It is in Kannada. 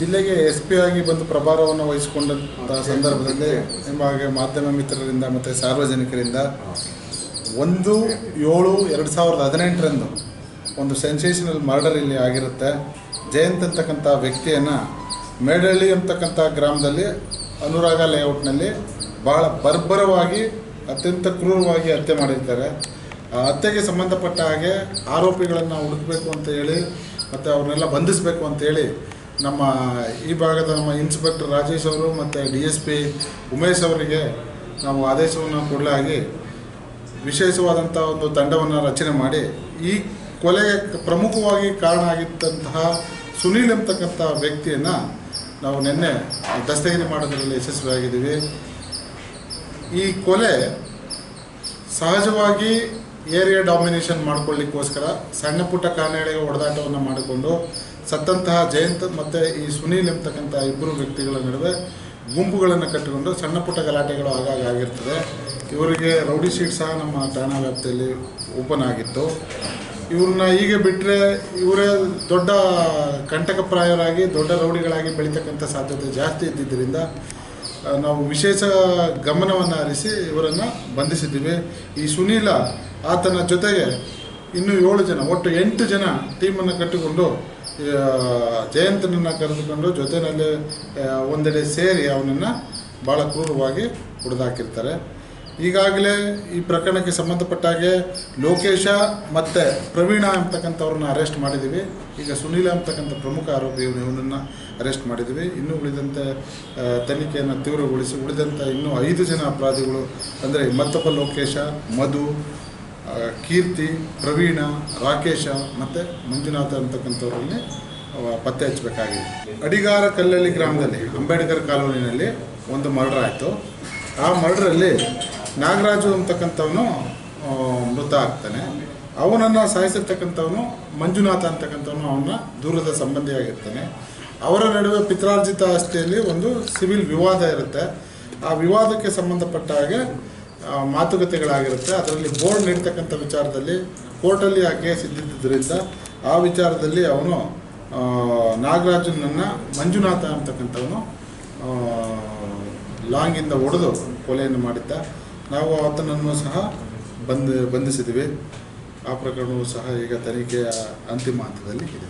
ಜಿಲ್ಲೆಗೆ SP ಆಗಿ ಬಂದು ಪ್ರಭಾರವನ್ನು ವಹಿಸಿಕೊಂಡಂಥ ಸಂದರ್ಭದಲ್ಲಿ ನಿಮಗೆ ಮಾಧ್ಯಮ ಮಿತ್ರರಿಂದ ಮತ್ತು ಸಾರ್ವಜನಿಕರಿಂದ 1/7/2018 ಒಂದು ಸೆನ್ಸೇಷನಲ್ ಮರ್ಡರ್ ಇಲ್ಲಿ ಆಗಿರುತ್ತೆ. ಜಯಂತ್ ಅಂತಕ್ಕಂಥ ವ್ಯಕ್ತಿಯನ್ನು ಮೇಡಳ್ಳಿ ಅಂತಕ್ಕಂಥ ಗ್ರಾಮದಲ್ಲಿ ಅನುರಾಗ ಲೇಔಟ್ನಲ್ಲಿ ಭಾಳ ಬರ್ಬರವಾಗಿ ಅತ್ಯಂತ ಕ್ರೂರವಾಗಿ ಹತ್ಯೆ ಮಾಡಿರ್ತಾರೆ. ಆ ಹತ್ಯೆಗೆ ಸಂಬಂಧಪಟ್ಟ ಹಾಗೆ ಆರೋಪಿಗಳನ್ನು ಹುಡುಕಬೇಕು ಅಂತ ಹೇಳಿ ಮತ್ತು ಅವ್ರನ್ನೆಲ್ಲ ಬಂಧಿಸಬೇಕು ಅಂತೇಳಿ ನಮ್ಮ ಈ ಭಾಗದ ನಮ್ಮ ಇನ್ಸ್ಪೆಕ್ಟರ್ ರಾಜೇಶ್ ಅವರು ಮತ್ತು DSP ಉಮೇಶ್ ಅವರಿಗೆ ನಾವು ಆದೇಶವನ್ನು ಕೊಡಲಾಗಿ ವಿಶೇಷವಾದಂಥ ಒಂದು ತಂಡವನ್ನು ರಚನೆ ಮಾಡಿ ಈ ಕೊಲೆಗೆ ಪ್ರಮುಖವಾಗಿ ಕಾರಣ ಆಗಿದ್ದಂತಹ ಸುನೀಲ್ ಅಂತಕ್ಕಂಥ ವ್ಯಕ್ತಿಯನ್ನು ನಾವು ನಿನ್ನೆ ದಸ್ತಗಿರಿ ಮಾಡೋದರಲ್ಲಿ ಯಶಸ್ವಿಯಾಗಿದ್ದೀವಿ. ಈ ಕೊಲೆ ಸಹಜವಾಗಿ ಏರಿಯಾ ಡಾಮಿನೇಷನ್ ಮಾಡಿಕೊಳ್ಳಿಕ್ಕೋಸ್ಕರ ಸಣ್ಣ ಪುಟ್ಟ ಕಾನೆಗಳಿಗೆ ಹೊಡೆದಾಟವನ್ನು ಮಾಡಿಕೊಂಡು ಸತ್ತಂತಹ ಜಯಂತ್ ಮತ್ತು ಈ ಸುನೀಲ್ ಅಂತಕ್ಕಂಥ ಇಬ್ಬರು ವ್ಯಕ್ತಿಗಳ ನಡುವೆ ಗುಂಪುಗಳನ್ನು ಕಟ್ಟಿಕೊಂಡು ಸಣ್ಣ ಪುಟ್ಟ ಗಲಾಟೆಗಳು ಆಗಾಗ ಆಗಿರ್ತದೆ. ಇವರಿಗೆ ರೌಡಿ ಶೀಟ್ ಸಹ ನಮ್ಮ ಠಾಣಾ ವ್ಯಾಪ್ತಿಯಲ್ಲಿ ಓಪನ್ ಆಗಿತ್ತು. ಇವ್ರನ್ನ ಹೀಗೆ ಬಿಟ್ಟರೆ ಇವರೇ ದೊಡ್ಡ ಕಂಟಕಪ್ರಾಯರಾಗಿ ದೊಡ್ಡ ರೌಡಿಗಳಾಗಿ ಬೆಳೀತಕ್ಕಂಥ ಸಾಧ್ಯತೆ ಜಾಸ್ತಿ ಇದ್ದಿದ್ದರಿಂದ ನಾವು ವಿಶೇಷ ಗಮನವನ್ನು ಹರಿಸಿ ಇವರನ್ನು ಬಂಧಿಸಿದ್ದೀವಿ. ಈ ಸುನೀಲ ಆತನ ಜೊತೆಗೆ ಇನ್ನೂ 7 ಜನ ಒಟ್ಟು 8 ಜನ ಟೀಮನ್ನು ಕಟ್ಟಿಕೊಂಡು ಜಯಂತನನ್ನು ಕರೆದುಕೊಂಡು ಜೊತೆಯಲ್ಲಿ ಒಂದೆಡೆ ಸೇರಿ ಅವನನ್ನು ಭಾಳ ಕ್ರೂರವಾಗಿ ಹೊಡೆದಾಕಿರ್ತಾರೆ. ಈಗಾಗಲೇ ಈ ಪ್ರಕರಣಕ್ಕೆ ಸಂಬಂಧಪಟ್ಟ ಹಾಗೆ ಲೋಕೇಶ ಮತ್ತು ಪ್ರವೀಣ ಅಂತಕ್ಕಂಥವ್ರನ್ನ ಅರೆಸ್ಟ್ ಮಾಡಿದ್ದೀವಿ. ಈಗ ಸುನೀಲ ಅಂತಕ್ಕಂಥ ಪ್ರಮುಖ ಆರೋಪಿ ಇವನನ್ನು ಅರೆಸ್ಟ್ ಮಾಡಿದ್ದೀವಿ. ಇನ್ನೂ ಉಳಿದಂತೆ ತನಿಖೆಯನ್ನು ತೀವ್ರಗೊಳಿಸಿ ಉಳಿದಂಥ ಇನ್ನೂ 5 ಜನ ಅಪರಾಧಿಗಳು ಅಂದರೆ ಮತ್ತೊಬ್ಬ ಲೋಕೇಶ, ಮಧು, ಕೀರ್ತಿ, ಪ್ರವೀಣ, ರಾಕೇಶ ಮತ್ತು ಮಂಜುನಾಥ ಅಂತಕ್ಕಂಥವ್ರಲ್ಲಿ ಪತ್ತೆ ಹಚ್ಚಬೇಕಾಗಿದೆ. ಅಡಿಗಾರ ಕಲ್ಲಳ್ಳಿ ಗ್ರಾಮದಲ್ಲಿ ಅಂಬೇಡ್ಕರ್ ಕಾಲೋನಿನಲ್ಲಿ ಒಂದು ಮರ್ಡರ್ ಆಯಿತು. ಆ ಮರ್ಡ್ರಲ್ಲಿ ನಾಗರಾಜು ಅಂತಕ್ಕಂಥವನು ಮೃತ ಆಗ್ತಾನೆ. ಅವನನ್ನು ಸಾಯಿಸಿರ್ತಕ್ಕಂಥವನು ಮಂಜುನಾಥ ಅಂತಕ್ಕಂಥವನು ಅವನ ದೂರದ ಸಂಬಂಧಿಯಾಗಿರ್ತಾನೆ. ಅವರ ನಡುವೆ ಪಿತ್ರಾರ್ಜಿತ ಆಸ್ತಿಯಲ್ಲಿ ಒಂದು ಸಿವಿಲ್ ವಿವಾದ ಇರುತ್ತೆ. ಆ ವಿವಾದಕ್ಕೆ ಸಂಬಂಧಪಟ್ಟ ಹಾಗೆ ಮಾತುಕತೆಗಳಾಗಿರುತ್ತೆ. ಅದರಲ್ಲಿ ಬೋರ್ಡ್ ನೀಡ್ತಕ್ಕಂಥ ವಿಚಾರದಲ್ಲಿ ಕೋರ್ಟಲ್ಲಿ ಆ ಕೇಸ್ ಇದ್ದಿದ್ದರಿಂದ ಆ ವಿಚಾರದಲ್ಲಿ ಅವನು ನಾಗರಾಜನನ್ನು ಮಂಜುನಾಥ ಅಂತಕ್ಕಂಥವನು ಲಾಂಗಿಂದ ಹೊಡೆದು ಕೊಲೆಯನ್ನು ಮಾಡಿದ್ದ. ನಾವು ಆತನನ್ನು ಸಹ ಬಂಧಿಸಿದ್ದೀವಿ. ಆ ಪ್ರಕರಣವೂ ಸಹ ಈಗ ತನಿಖೆಯ ಅಂತಿಮ ಹಂತದಲ್ಲಿ ಇದೆ.